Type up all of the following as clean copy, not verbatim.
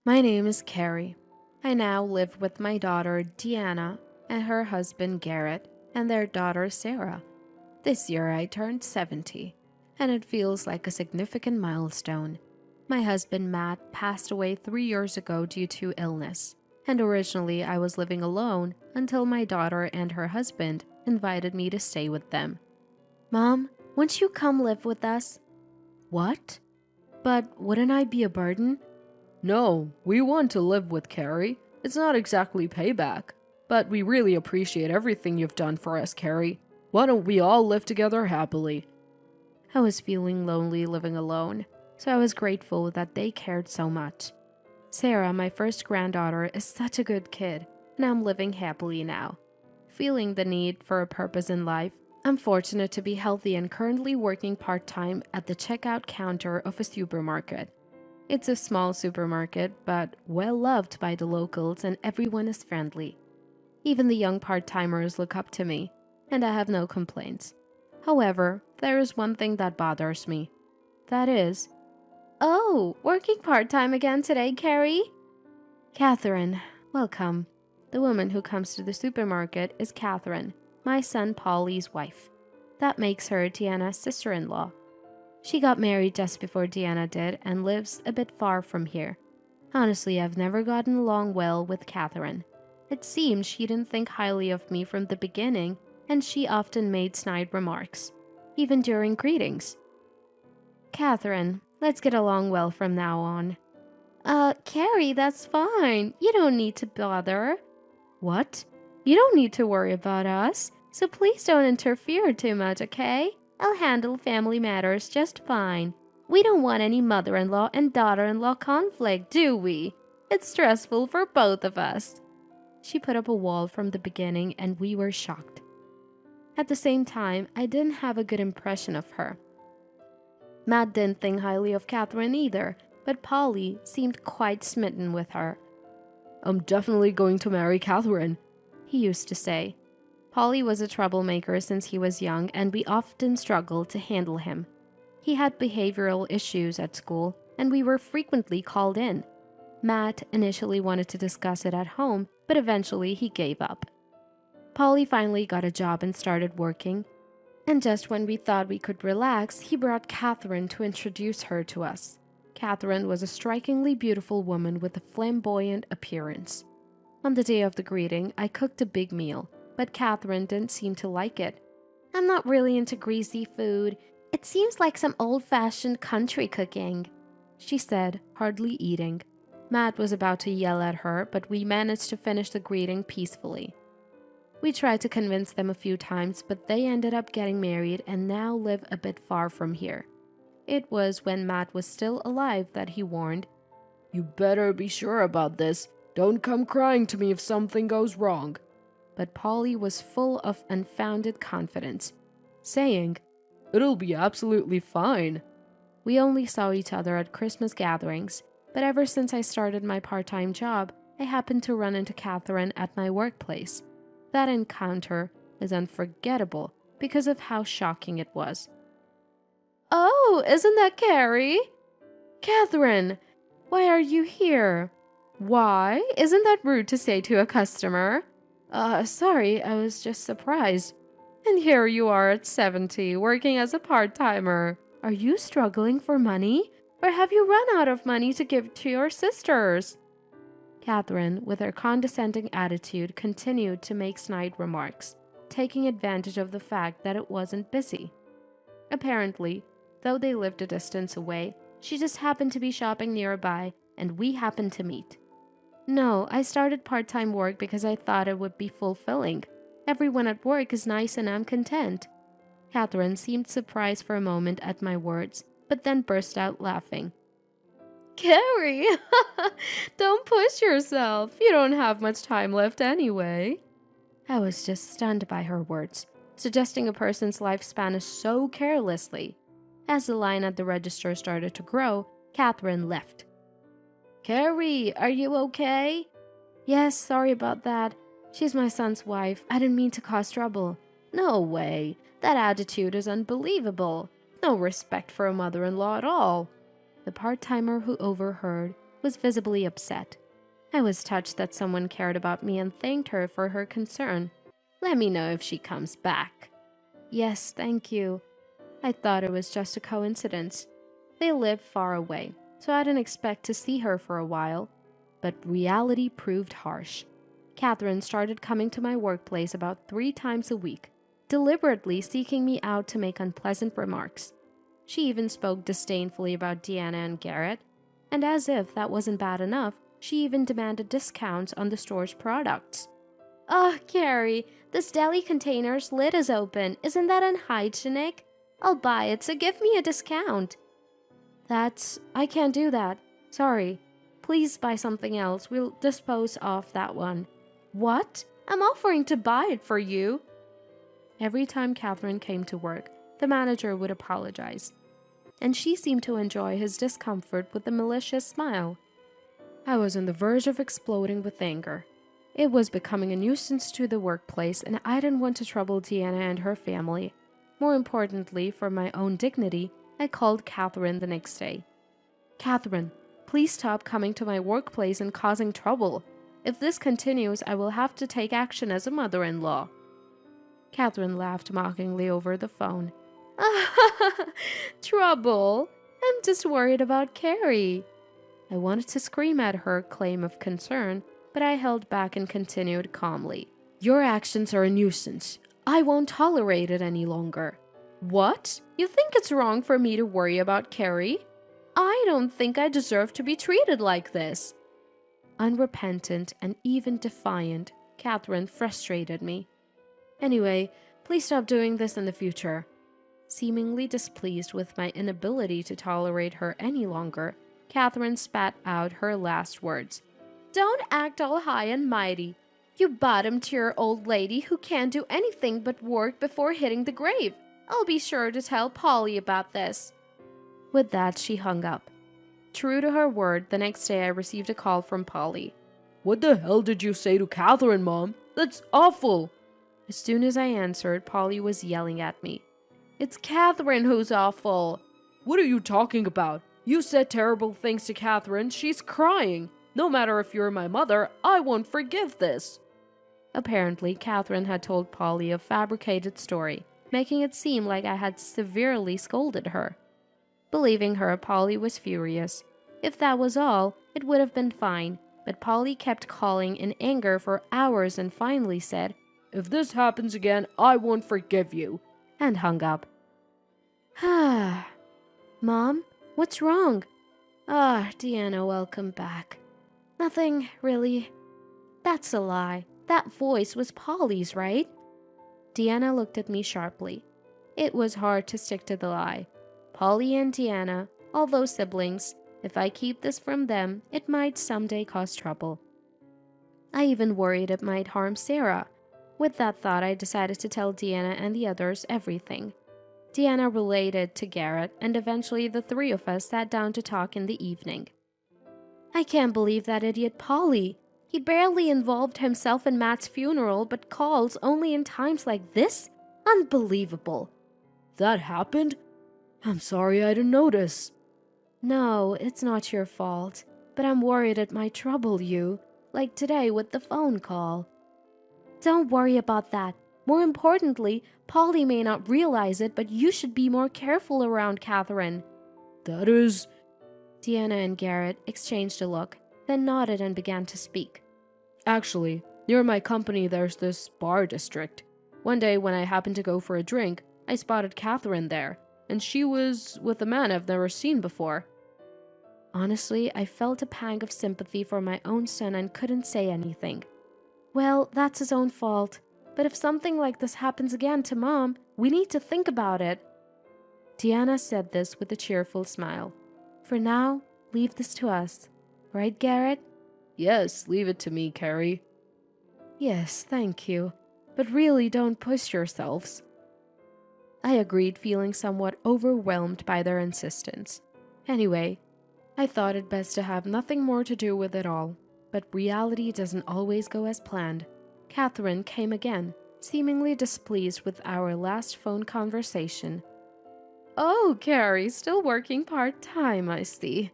My name is Carrie. I now live with my daughter Deanna and her husband Garrett and their daughter Sarah. This year I turned 70, and it feels like a significant milestone. My husband Matt passed away 3 years ago due to illness, and originally I was living alone until my daughter and her husband invited me to stay with them. Mom, won't you come live with us? What? But wouldn't I be a burden? No, we want to live with Carrie. It's not exactly payback, but we really appreciate everything you've done for us, Carrie. Why don't we all live together happily? I was feeling lonely living alone, so I was grateful that they cared so much. Sarah, my first granddaughter, is such a good kid, and I'm living happily now. Feeling the need for a purpose in life, I'm fortunate to be healthy and currently working part-time at the checkout counter of a supermarket. It's a small supermarket, but well loved by the locals and everyone is friendly. Even the young part-timers look up to me, and I have no complaints. However, there is one thing that bothers me. That is, oh, working part-time again today, Carrie? Catherine, welcome. The woman who comes to the supermarket is Catherine, my son Polly's wife. That makes her Deanna's sister-in-law. She got married just before Deanna did and lives a bit far from here. Honestly, I've never gotten along well with Catherine. It seems she didn't think highly of me from the beginning, and she often made snide remarks, even during greetings. Catherine, let's get along well from now on. Carrie, that's fine. You don't need to bother. What? You don't need to worry about us, so please don't interfere too much, okay? I'll handle family matters just fine. We don't want any mother-in-law and daughter-in-law conflict, do we? It's stressful for both of us. She put up a wall from the beginning and we were shocked. At the same time, I didn't have a good impression of her. Matt didn't think highly of Catherine either, but Polly seemed quite smitten with her. I'm definitely going to marry Catherine, he used to say. Polly was a troublemaker since he was young, and we often struggled to handle him. He had behavioral issues at school, and we were frequently called in. Matt initially wanted to discuss it at home, but eventually he gave up. Polly finally got a job and started working, and just when we thought we could relax, he brought Catherine to introduce her to us. Catherine was a strikingly beautiful woman with a flamboyant appearance. On the day of the greeting, I cooked a big meal, but Catherine didn't seem to like it. I'm not really into greasy food. It seems like some old-fashioned country cooking, she said, hardly eating. Matt was about to yell at her, but we managed to finish the greeting peacefully. We tried to convince them a few times, but they ended up getting married and now live a bit far from here. It was when Matt was still alive that he warned, "You better be sure about this. Don't come crying to me if something goes wrong." But Polly was full of unfounded confidence, saying, "It'll be absolutely fine." We only saw each other at Christmas gatherings, but ever since I started my part-time job, I happened to run into Catherine at my workplace. That encounter is unforgettable because of how shocking it was. Oh, isn't that Carrie? Catherine, why are you here? Why? Isn't that rude to say to a customer? Sorry, I was just surprised. And here you are at 70, working as a part-timer. Are you struggling for money? Or have you run out of money to give to your sisters? Catherine, with her condescending attitude, continued to make snide remarks, taking advantage of the fact that it wasn't busy. Apparently, though they lived a distance away, she just happened to be shopping nearby, and we happened to meet. No, I started part-time work because I thought it would be fulfilling. Everyone at work is nice and I'm content. Catherine seemed surprised for a moment at my words, but then burst out laughing. Carrie, don't push yourself. You don't have much time left anyway. I was just stunned by her words, suggesting a person's lifespan is so carelessly. As the line at the register started to grow, Catherine left. Carrie, are you okay? Yes, sorry about that. She's my son's wife. I didn't mean to cause trouble. No way. That attitude is unbelievable. No respect for a mother-in-law at all. The part-timer who overheard was visibly upset. I was touched that someone cared about me and thanked her for her concern. Let me know if she comes back. Yes, thank you. I thought it was just a coincidence. They live far away, so I didn't expect to see her for a while. But reality proved harsh. Catherine started coming to my workplace about 3 times a week, deliberately seeking me out to make unpleasant remarks. She even spoke disdainfully about Deanna and Garrett, and as if that wasn't bad enough, she even demanded discounts on the store's products. Oh, Carrie, this deli container's lid is open. Isn't that unhygienic? I'll buy it, so give me a discount. I can't do that. Sorry. Please buy something else. We'll dispose of that one. What? I'm offering to buy it for you. Every time Catherine came to work, the manager would apologize, and she seemed to enjoy his discomfort with a malicious smile. I was on the verge of exploding with anger. It was becoming a nuisance to the workplace, and I didn't want to trouble Deanna and her family. More importantly, for my own dignity, I called Catherine the next day. Catherine, please stop coming to my workplace and causing trouble. If this continues, I will have to take action as a mother-in-law. Catherine laughed mockingly over the phone. Trouble? I'm just worried about Carrie. I wanted to scream at her claim of concern, but I held back and continued calmly. Your actions are a nuisance. I won't tolerate it any longer. What? You think it's wrong for me to worry about Carrie? I don't think I deserve to be treated like this. Unrepentant and even defiant, Catherine frustrated me. Anyway, please stop doing this in the future. Seemingly displeased with my inability to tolerate her any longer, Catherine spat out her last words. Don't act all high and mighty. You bottom-tier old lady who can't do anything but work before hitting the grave. I'll be sure to tell Polly about this. With that, she hung up. True to her word, the next day I received a call from Polly. What the hell did you say to Catherine, Mom? That's awful! As soon as I answered, Polly was yelling at me. It's Catherine who's awful. What are you talking about? You said terrible things to Catherine. She's crying. No matter if you're my mother, I won't forgive this. Apparently, Catherine had told Polly a fabricated story, making it seem like I had severely scolded her. Believing her, Polly was furious. If that was all, it would have been fine, but Polly kept calling in anger for hours and finally said, If this happens again, I won't forgive you. And hung up. Mom, what's wrong? Deanna, welcome back. Nothing, really. That's a lie. That voice was Polly's, right? Deanna looked at me sharply. It was hard to stick to the lie. Polly and Deanna, although siblings, if I keep this from them, it might someday cause trouble. I even worried it might harm Sarah. With that thought, I decided to tell Deanna and the others everything. Deanna related to Garrett, and eventually the 3 of us sat down to talk in the evening. I can't believe that idiot Polly. He barely involved himself in Matt's funeral, but calls only in times like this? Unbelievable. That happened? I'm sorry I didn't notice. No, it's not your fault, but I'm worried it might trouble you, like today with the phone call. Don't worry about that. More importantly, Polly may not realize it, but you should be more careful around Catherine. That is... Deanna and Garrett exchanged a look, then nodded and began to speak. Actually, near my company there's this bar district. One day when I happened to go for a drink, I spotted Catherine there, and she was with a man I've never seen before. Honestly, I felt a pang of sympathy for my own son and couldn't say anything. Well, that's his own fault. But if something like this happens again to Mom, we need to think about it. Deanna said this with a cheerful smile. For now, leave this to us. Right, Garrett? Yes, leave it to me, Carrie. Yes, thank you. But really don't push yourselves. I agreed, feeling somewhat overwhelmed by their insistence. Anyway, I thought it best to have nothing more to do with it all. But reality doesn't always go as planned. Catherine came again, seemingly displeased with our last phone conversation. Oh, Carrie, still working part-time, I see.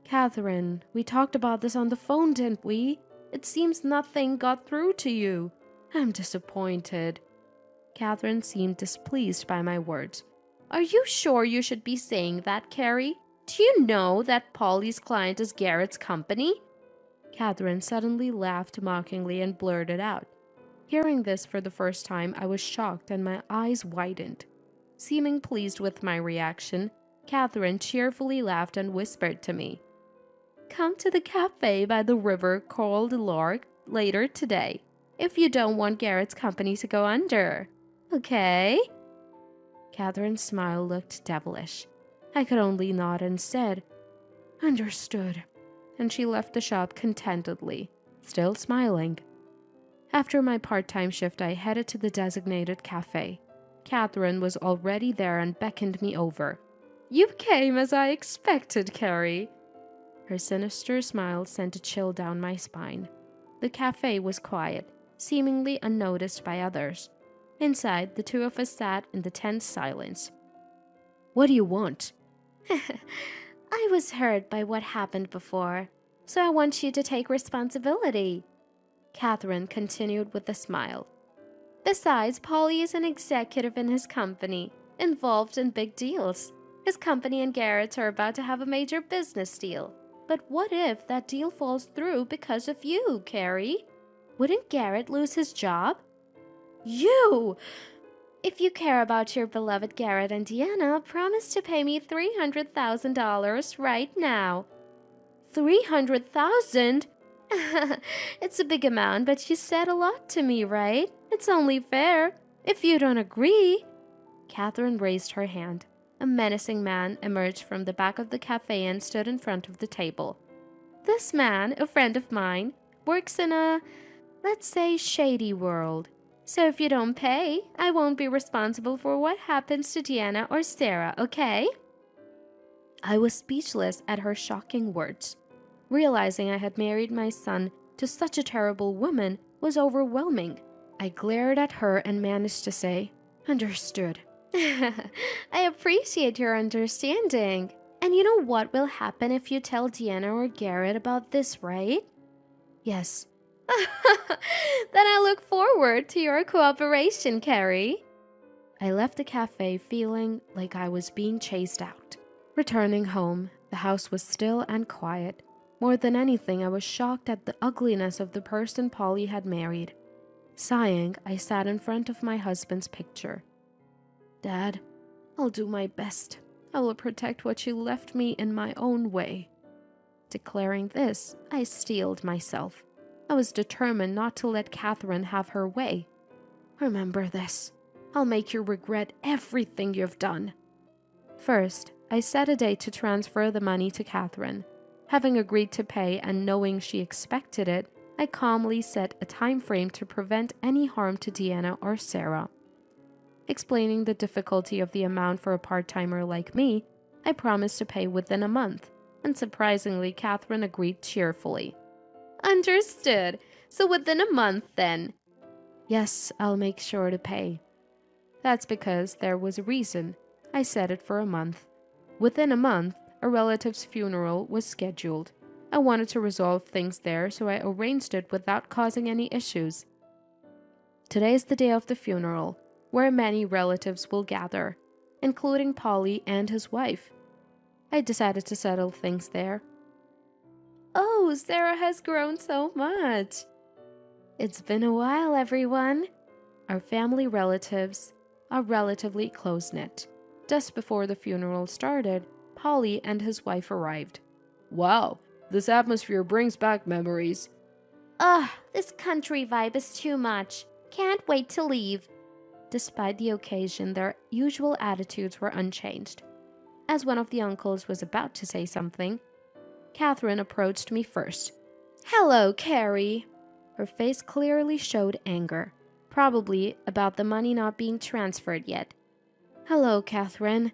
Catherine, we talked about this on the phone, didn't we? It seems nothing got through to you. I'm disappointed. Catherine seemed displeased by my words. Are you sure you should be saying that, Carrie? Do you know that Polly's client is Garrett's company? Catherine suddenly laughed mockingly and blurted out. Hearing this for the first time, I was shocked and my eyes widened. Seeming pleased with my reaction, Catherine cheerfully laughed and whispered to me, Come to the cafe by the river called Lark later today, if you don't want Garrett's company to go under. Okay? Catherine's smile looked devilish. I could only nod and said, Understood. And she left the shop contentedly, still smiling. After my part-time shift, I headed to the designated cafe. Catherine was already there and beckoned me over. You came as I expected, Carrie. Her sinister smile sent a chill down my spine. The cafe was quiet, seemingly unnoticed by others. Inside, the two of us sat in the tense silence. What do you want? I was hurt by what happened before, so I want you to take responsibility. Catherine continued with a smile. Besides, Polly is an executive in his company, involved in big deals. His company and Garrett are about to have a major business deal. But what if that deal falls through because of you, Carrie? Wouldn't Garrett lose his job? You! If you care about your beloved Garrett and Deanna, promise to pay me $300,000 right now. $300,000? It's a big amount, but you said a lot to me, right? It's only fair. If you don't agree. Catherine raised her hand. A menacing man emerged from the back of the cafe and stood in front of the table. This man, a friend of mine, works in a, let's say, shady world. So if you don't pay, I won't be responsible for what happens to Deanna or Sarah, okay? I was speechless at her shocking words. Realizing I had married my son to such a terrible woman was overwhelming. I glared at her and managed to say, Understood. I appreciate your understanding. And you know what will happen if you tell Deanna or Garrett about this, right? Yes. Then I look forward to your cooperation, Carrie. I left the cafe feeling like I was being chased out. Returning home, the house was still and quiet. More than anything, I was shocked at the ugliness of the person Polly had married. Sighing, I sat in front of my husband's picture. Dad, I'll do my best. I will protect what you left me in my own way. Declaring this, I steeled myself. I was determined not to let Catherine have her way. Remember this. I'll make you regret everything you've done. First, I set a date to transfer the money to Catherine. Having agreed to pay and knowing she expected it, I calmly set a time frame to prevent any harm to Deanna or Sarah. Explaining the difficulty of the amount for a part-timer like me, I promised to pay within a month, and surprisingly, Catherine agreed cheerfully. Understood. So within a month, then? Yes, I'll make sure to pay. That's because there was a reason. I set it for a month. Within a month, a relative's funeral was scheduled. I wanted to resolve things there, so I arranged it without causing any issues. Today is the day of the funeral, where many relatives will gather, including Polly and his wife. I decided to settle things there. Oh, Sarah has grown so much. It's been a while, everyone. Our family relatives are relatively close-knit. Just before the funeral started, Polly and his wife arrived. Wow, this atmosphere brings back memories. Ugh, this country vibe is too much. Can't wait to leave. Despite the occasion, their usual attitudes were unchanged. As one of the uncles was about to say something, Catherine approached me first. Hello, Carrie. Her face clearly showed anger, probably about the money not being transferred yet. Hello, Catherine.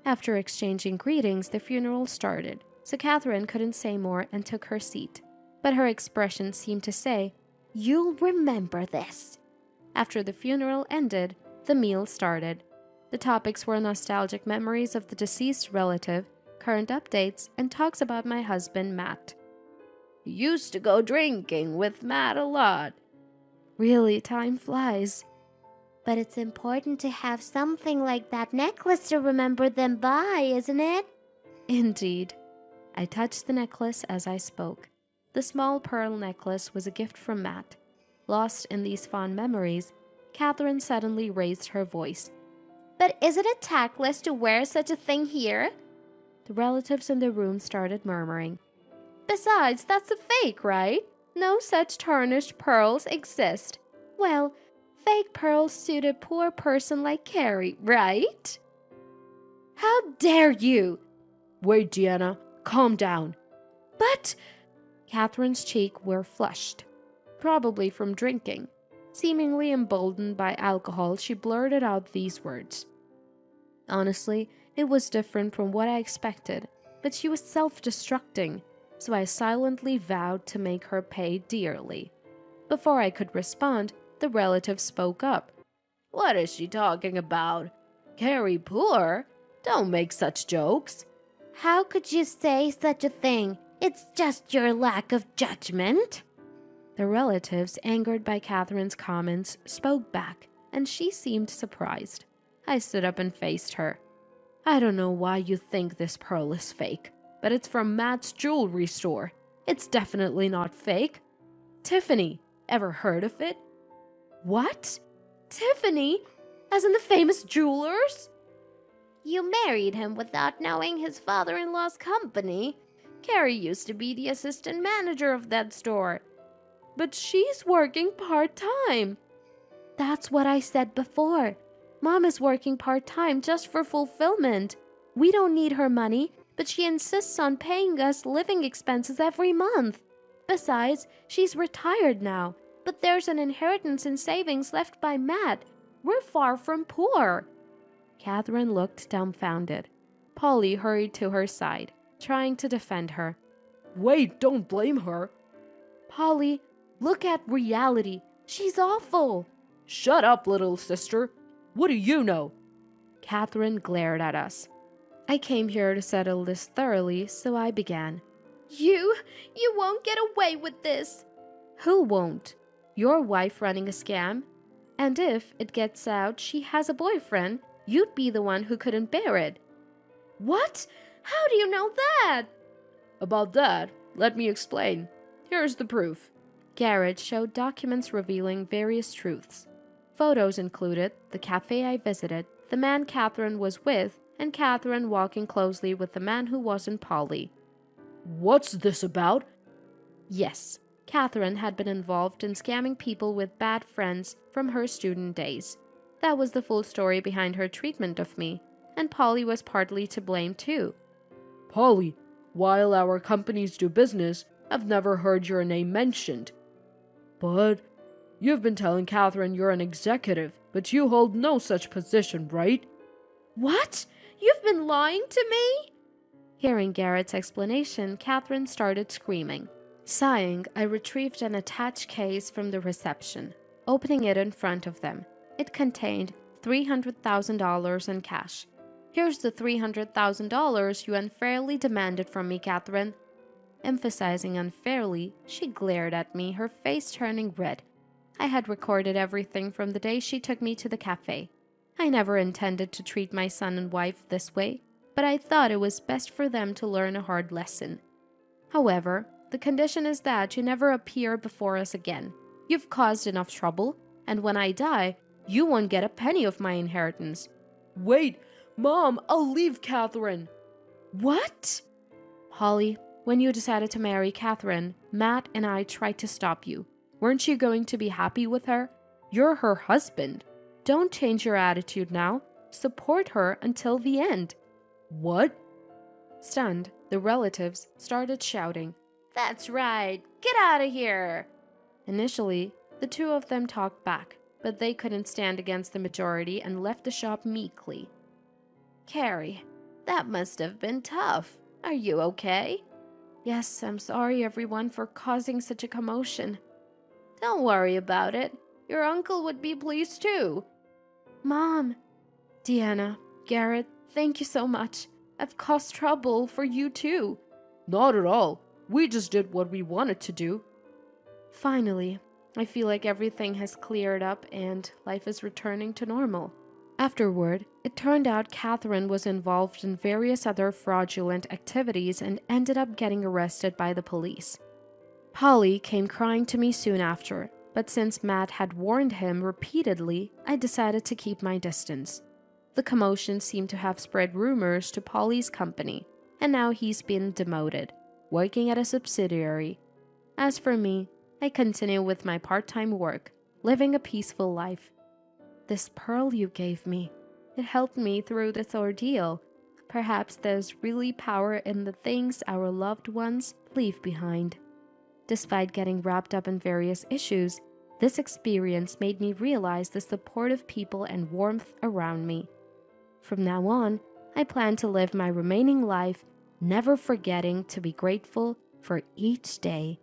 After exchanging greetings, the funeral started, so Catherine couldn't say more and took her seat. But her expression seemed to say, You'll remember this. After the funeral ended, the meal started. The topics were nostalgic memories of the deceased relative, current updates, and talks about my husband, Matt. He used to go drinking with Matt a lot. Really, time flies. But it's important to have something like that necklace to remember them by, isn't it? Indeed. I touched the necklace as I spoke. The small pearl necklace was a gift from Matt. Lost in these fond memories, Catherine suddenly raised her voice. But is it a tactless to wear such a thing here? The relatives in the room started murmuring. Besides, that's a fake, right? No such tarnished pearls exist. Well, fake pearls suit a poor person like Carrie, right? How dare you! Wait, Deanna, calm down. But... Catherine's cheeks were flushed, probably from drinking. Seemingly emboldened by alcohol, she blurted out these words. Honestly, it was different from what I expected, but she was self-destructing, so I silently vowed to make her pay dearly. Before I could respond, the relative spoke up. What is she talking about? Carrie poor? Don't make such jokes. How could you say such a thing? It's just your lack of judgment. The relatives, angered by Catherine's comments, spoke back, and she seemed surprised. I stood up and faced her. I don't know why you think this pearl is fake, but it's from Matt's jewelry store. It's definitely not fake. Tiffany, ever heard of it? What? Tiffany? As in the famous jewelers? You married him without knowing his father-in-law's company. Carrie used to be the assistant manager of that store. But she's working part-time. That's what I said before. Mom is working part-time just for fulfillment. We don't need her money, but she insists on paying us living expenses every month. Besides, she's retired now, but there's an inheritance and savings left by Matt. We're far from poor. Catherine looked dumbfounded. Polly hurried to her side, trying to defend her. Wait, don't blame her. Polly, look at reality. She's awful. Shut up, little sister. What do you know? Catherine glared at us. I came here to settle this thoroughly, so I began. You won't get away with this. Who won't? Your wife running a scam? And if it gets out she has a boyfriend, you'd be the one who couldn't bear it. What? How do you know that? About that, let me explain. Here's the proof. Garrett showed documents revealing various truths. Photos included the cafe I visited, the man Catherine was with, and Catherine walking closely with the man who wasn't Polly. What's this about? Yes, Catherine had been involved in scamming people with bad friends from her student days. That was the full story behind her treatment of me, and Polly was partly to blame too. Polly, while our companies do business, I've never heard your name mentioned. But you've been telling Catherine you're an executive, but you hold no such position, right? What? You've been lying to me? Hearing Garrett's explanation, Catherine started screaming. Sighing, I retrieved an attached case from the reception, opening it in front of them. It contained $300,000 in cash. Here's the $300,000 you unfairly demanded from me, Catherine. Emphasizing unfairly, she glared at me, her face turning red. I had recorded everything from the day she took me to the cafe. I never intended to treat my son and wife this way, but I thought it was best for them to learn a hard lesson. However, the condition is that you never appear before us again. You've caused enough trouble, and when I die, you won't get a penny of my inheritance. Wait, Mom, I'll leave Catherine. What? Holly, when you decided to marry Catherine, Matt and I tried to stop you. Weren't you going to be happy with her? You're her husband. Don't change your attitude now. Support her until the end. What? Stunned, the relatives started shouting. That's right. Get out of here. Initially, the two of them talked back, but they couldn't stand against the majority and left the shop meekly. Carrie, that must have been tough. Are you okay? Yes, I'm sorry everyone for causing such a commotion. Don't worry about it. Your uncle would be pleased too. Mom! Deanna, Garrett, thank you so much. I've caused trouble for you too." "Not at all. We just did what we wanted to do." Finally, I feel like everything has cleared up and life is returning to normal. Afterward, it turned out Catherine was involved in various other fraudulent activities and ended up getting arrested by the police. Polly came crying to me soon after, but since Matt had warned him repeatedly, I decided to keep my distance. The commotion seemed to have spread rumors to Polly's company, and now he's been demoted, working at a subsidiary. As for me, I continue with my part-time work, living a peaceful life. This pearl you gave me, it helped me through this ordeal. Perhaps there's really power in the things our loved ones leave behind. Despite getting wrapped up in various issues, this experience made me realize the supportive people and warmth around me. From now on, I plan to live my remaining life, never forgetting to be grateful for each day.